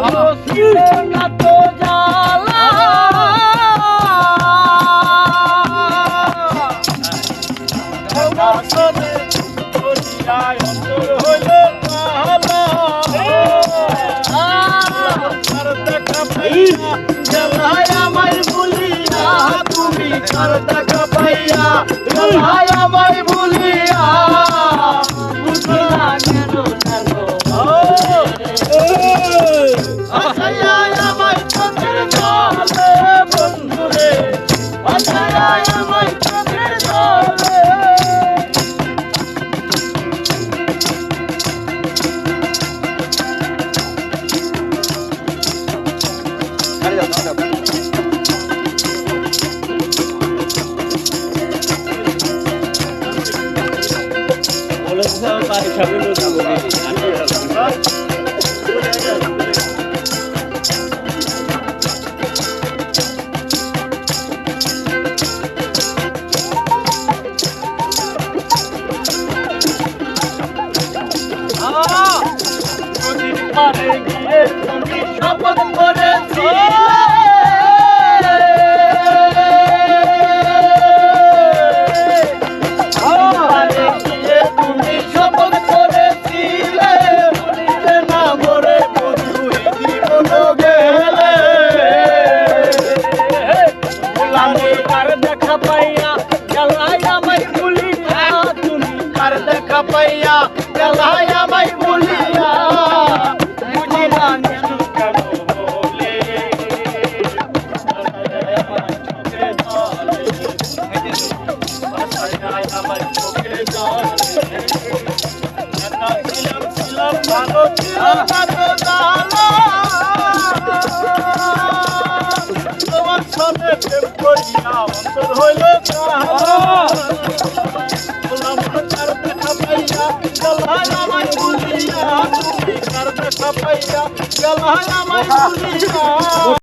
ভালো ছিল না তো জ্বালা আসলে করিয়ায় অন্তর হইল কালা আর দেখা পাইয়া জ্বালায় আমায় ভুলিয়া তুমি কার দেখা পাইয়া জ্বালায় আমায় ভুলিয়া বুঝি না কেন জানো আশায় আমায় চোখের জলে বন্ধুরে আশায় আমায় চোখের জলে নদীর পাড়ে গিয়ে তুমি শপথ করেছি আরে গিয়ে তুমি শপথ করেছিলে ভুলিলে না মোরে বন্ধু জীবন গেলে আমি কার দেখা পাইয়া জ্বালায় আমায় ভুলিয়া তুমি কার দেখা পাইয়া জ্বালায় আমায় ভুলিয়া বুঝি না কেন বলে আমার চোখে জল ছিলাম ভালো ছিল না তো জানো তোমার সাথে প্রেম করিয়া অন্তর হইল কালা বললাম কার দেখা পাইয়া জ্বালায় আমায় ভুলিয়া তুমি কার দেখা পাইয়া জ্বালায় আমায় ভুলিয়া